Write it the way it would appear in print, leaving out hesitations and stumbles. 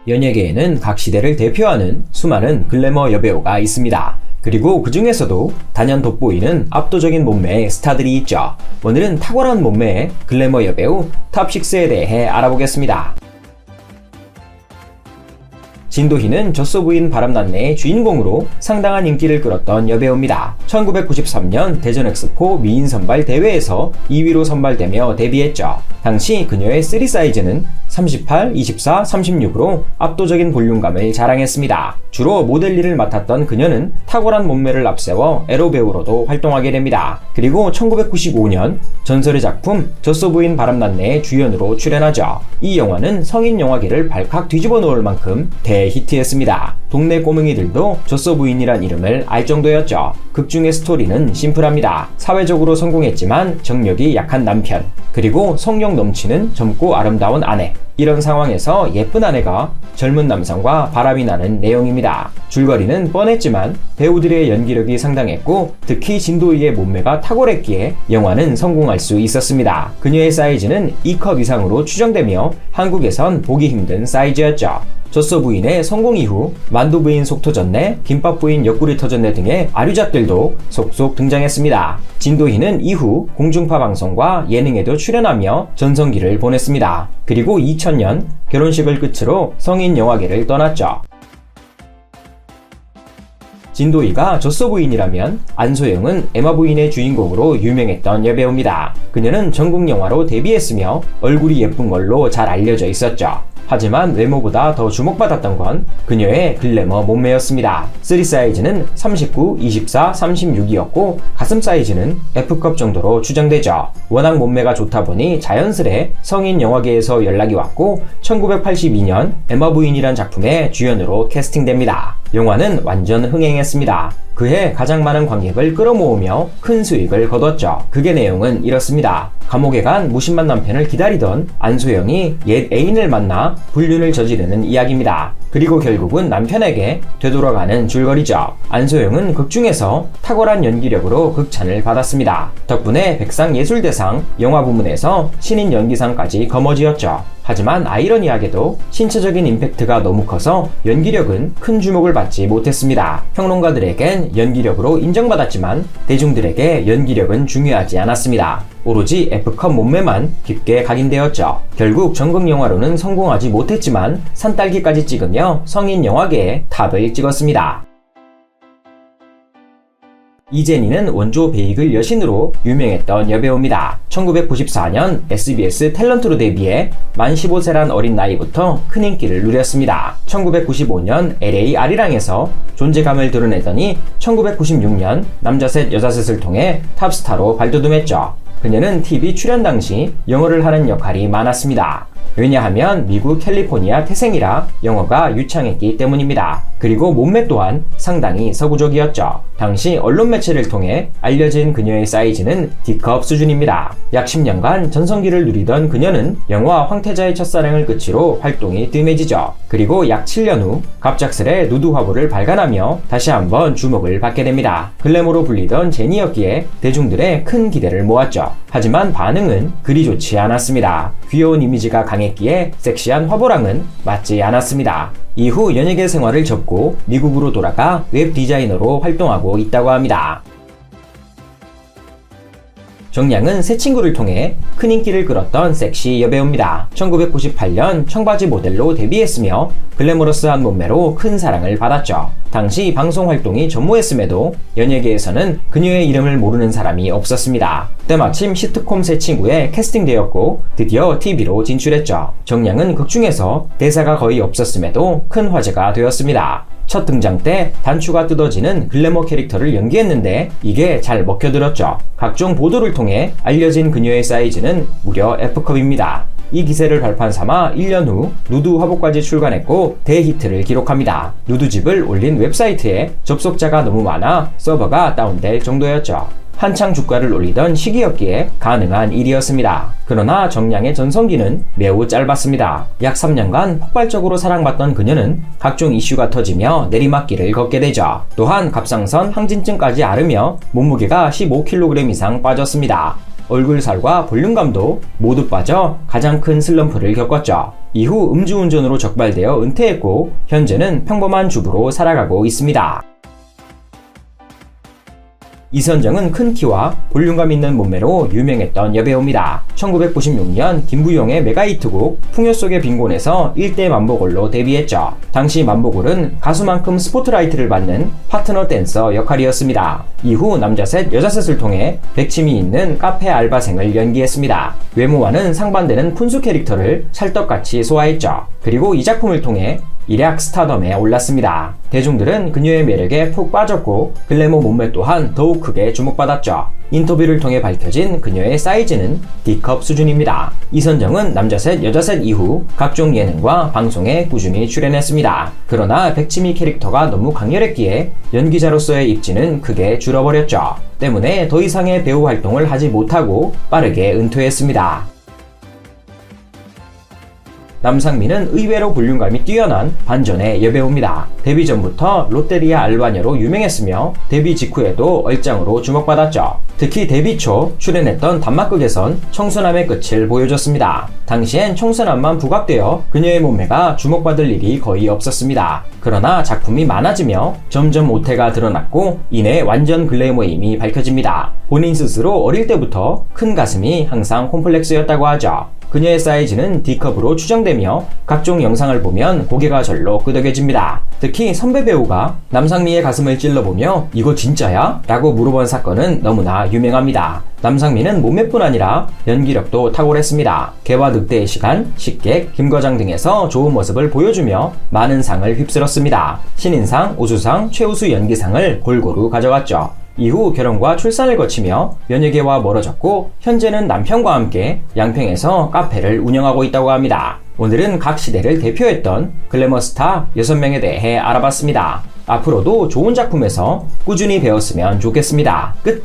연예계에는 각 시대를 대표하는 수많은 글래머 여배우가 있습니다. 그리고 그 중에서도 단연 돋보이는 압도적인 몸매의 스타들이 있죠. 오늘은 탁월한 몸매의 글래머 여배우 탑6에 대해 알아보겠습니다. 진도희는 젖소 부인 바람났네의 주인공으로 상당한 인기를 끌었던 여배우입니다. 1993년 대전 엑스포 미인 선발 대회에서 2위로 선발되며 데뷔했죠. 당시 그녀의 3 사이즈는 38, 24, 36으로 압도적인 볼륨감을 자랑했습니다. 주로 모델 일을 맡았던 그녀는 탁월한 몸매를 앞세워 에로 배우로도 활동하게 됩니다. 그리고 1995년 전설의 작품 젖소 부인 바람났네의 주연으로 출연하죠. 이 영화는 성인 영화계를 발칵 뒤집어 놓을 만큼 대히트했습니다. 동네 꼬맹이들도 젖소 부인이란 이름을 알 정도였죠. 극중의 스토리는 심플합니다. 사회적으로 성공했지만 정력이 약한 남편, 그리고 성욕 넘치는 젊고 아름다운 아내, 이런 상황에서 예쁜 아내가 젊은 남성과 바람이 나는 내용입니다. 줄거리는 뻔했지만 배우들의 연기력이 상당했고 특히 진도희의 몸매가 탁월했기에 영화는 성공할 수 있었습니다. 그녀의 사이즈는 2컵 이상으로 추정되며 한국에선 보기 힘든 사이즈였죠. 젖소 부인의 성공 이후 만두 부인 속 터졌네, 김밥 부인 옆구리 터졌네 등의 아류작들도 속속 등장했습니다. 진도희는 이후 공중파 방송과 예능에도 출연하며 전성기를 보냈습니다. 그리고 2000년 결혼식을 끝으로 성인 영화계를 떠났죠. 진도희가 젖소 부인이라면 안소영은 에마 부인의 주인공으로 유명했던 여배우입니다. 그녀는 전국 영화로 데뷔했으며 얼굴이 예쁜 걸로 잘 알려져 있었죠. 하지만 외모보다 더 주목받았던 건 그녀의 글래머 몸매였습니다. 3 사이즈는 39, 24, 36이었고 가슴 사이즈는 F컵 정도로 추정되죠. 워낙 몸매가 좋다 보니 자연스레 성인 영화계에서 연락이 왔고 1982년 에마 부인이란 작품의 주연으로 캐스팅됩니다. 영화는 완전 흥행했습니다. 그해 가장 많은 관객을 끌어모으며 큰 수익을 거뒀죠. 그게 내용은 이렇습니다. 감옥에 간 무심한 남편을 기다리던 안소영이 옛 애인을 만나 불륜을 저지르는 이야기입니다. 그리고 결국은 남편에게 되돌아가는 줄거리죠. 안소영은 극중에서 탁월한 연기력으로 극찬을 받았습니다. 덕분에 백상예술대상 영화 부문에서 신인 연기상까지 거머쥐었죠. 하지만 아이러니하게도 신체적인 임팩트가 너무 커서 연기력은 큰 주목을 받지 못했습니다. 평론가들에겐 연기력으로 인정받았지만 대중들에게 연기력은 중요하지 않았습니다. 오로지 F컵 몸매만 깊게 각인되었죠. 결국 전국 영화로는 성공하지 못했지만 산딸기까지 찍으며 성인 영화계에 탑을 찍었습니다. 이재니는 원조 베이글 여신으로 유명했던 여배우입니다. 1994년 SBS 탤런트로 데뷔해 만 15세란 어린 나이부터 큰 인기를 누렸습니다. 1995년 LA 아리랑에서 존재감을 드러내더니 1996년 남자셋 여자셋을 통해 탑스타로 발돋움했죠. 그녀는 TV 출연 당시 영어를 하는 역할이 많았습니다. 왜냐하면 미국 캘리포니아 태생이라 영어가 유창했기 때문입니다. 그리고 몸매 또한 상당히 서구적이었죠. 당시 언론 매체를 통해 알려진 그녀의 사이즈는 D컵 수준입니다. 약 10년간 전성기를 누리던 그녀는 영화 황태자의 첫사랑을 끝으로 활동이 뜸해지죠. 그리고 약 7년 후 갑작스레 누드 화보를 발간하며 다시 한번 주목을 받게 됩니다. 글래머로 불리던 제니였기에 대중들의 큰 기대를 모았죠. 하지만 반응은 그리 좋지 않았습니다. 귀여운 이미지가 강했기에 섹시한 화보랑은 맞지 않았습니다. 이후 연예계 생활을 접고 미국으로 돌아가 웹 디자이너로 활동하고 있다고 합니다. 정량은 새 친구를 통해 큰 인기를 끌었던 섹시 여배우입니다. 1998년 청바지 모델로 데뷔했으며 글래머러스한 몸매로 큰 사랑을 받았죠. 당시 방송 활동이 전무했음에도 연예계에서는 그녀의 이름을 모르는 사람이 없었습니다. 때마침 시트콤 새 친구에 캐스팅되었고 드디어 TV로 진출했죠. 정량은 극중에서 대사가 거의 없었음에도 큰 화제가 되었습니다. 첫 등장 때 단추가 뜯어지는 글래머 캐릭터를 연기했는데 이게 잘 먹혀들었죠. 각종 보도를 통해 알려진 그녀의 사이즈는 무려 F컵입니다. 이 기세를 발판 삼아 1년 후 누드 화보까지 출간했고 대히트를 기록합니다. 누드집을 올린 웹사이트에 접속자가 너무 많아 서버가 다운될 정도였죠. 한창 주가를 올리던 시기였기에 가능한 일이었습니다. 그러나 정량의 전성기는 매우 짧았습니다. 약 3년간 폭발적으로 사랑받던 그녀는 각종 이슈가 터지며 내리막길을 걷게 되죠. 또한 갑상선 항진증까지 앓으며 몸무게가 15kg 이상 빠졌습니다. 얼굴살과 볼륨감도 모두 빠져 가장 큰 슬럼프를 겪었죠. 이후 음주운전으로 적발되어 은퇴했고 현재는 평범한 주부로 살아가고 있습니다. 이선정은 큰 키와 볼륨감 있는 몸매로 유명했던 여배우입니다. 1996년 김부용의 메가히트곡 풍요 속의 빈곤에서 1대 만보골로 데뷔했죠. 당시 만보골은 가수만큼 스포트라이트를 받는 파트너 댄서 역할이었습니다. 이후 남자셋, 여자셋을 통해 백침이 있는 카페 알바생을 연기했습니다. 외모와는 상반되는 푼수 캐릭터를 찰떡같이 소화했죠. 그리고 이 작품을 통해 일약 스타덤에 올랐습니다. 대중들은 그녀의 매력에 푹 빠졌고 글래머 몸매 또한 더욱 크게 주목받았죠. 인터뷰를 통해 밝혀진 그녀의 사이즈는 D컵 수준입니다. 이선정은 남자셋, 여자셋 이후 각종 예능과 방송에 꾸준히 출연했습니다. 그러나 백치미 캐릭터가 너무 강렬했기에 연기자로서의 입지는 크게 줄어버렸죠. 때문에 더 이상의 배우 활동을 하지 못하고 빠르게 은퇴했습니다. 남상민은 의외로 볼륨감이 뛰어난 반전의 여배우입니다. 데뷔 전부터 롯데리아 알바녀로 유명했으며 데뷔 직후에도 얼짱으로 주목받았죠. 특히 데뷔 초 출연했던 단막극에선 청순함의 끝을 보여줬습니다. 당시엔 청순함만 부각되어 그녀의 몸매가 주목받을 일이 거의 없었습니다. 그러나 작품이 많아지며 점점 오태가 드러났고 이내 완전 글래머임이 밝혀집니다. 본인 스스로 어릴 때부터 큰 가슴이 항상 콤플렉스였다고 하죠. 그녀의 사이즈는 D컵으로 추정되며 각종 영상을 보면 고개가 절로 끄덕여집니다. 특히 선배 배우가 남상미의 가슴을 찔러보며 이거 진짜야? 라고 물어본 사건은 너무나 유명합니다. 남상미는 몸매뿐 아니라 연기력도 탁월했습니다. 개화 늑대의 시간, 식객, 김과장 등에서 좋은 모습을 보여주며 많은 상을 휩쓸었습니다. 신인상, 우수상, 최우수 연기상을 골고루 가져갔죠. 이후 결혼과 출산을 거치며 연예계와 멀어졌고 현재는 남편과 함께 양평에서 카페를 운영하고 있다고 합니다. 오늘은 각 시대를 대표했던 글래머 스타 6명에 대해 알아봤습니다. 앞으로도 좋은 작품에서 꾸준히 배웠으면 좋겠습니다. 끝!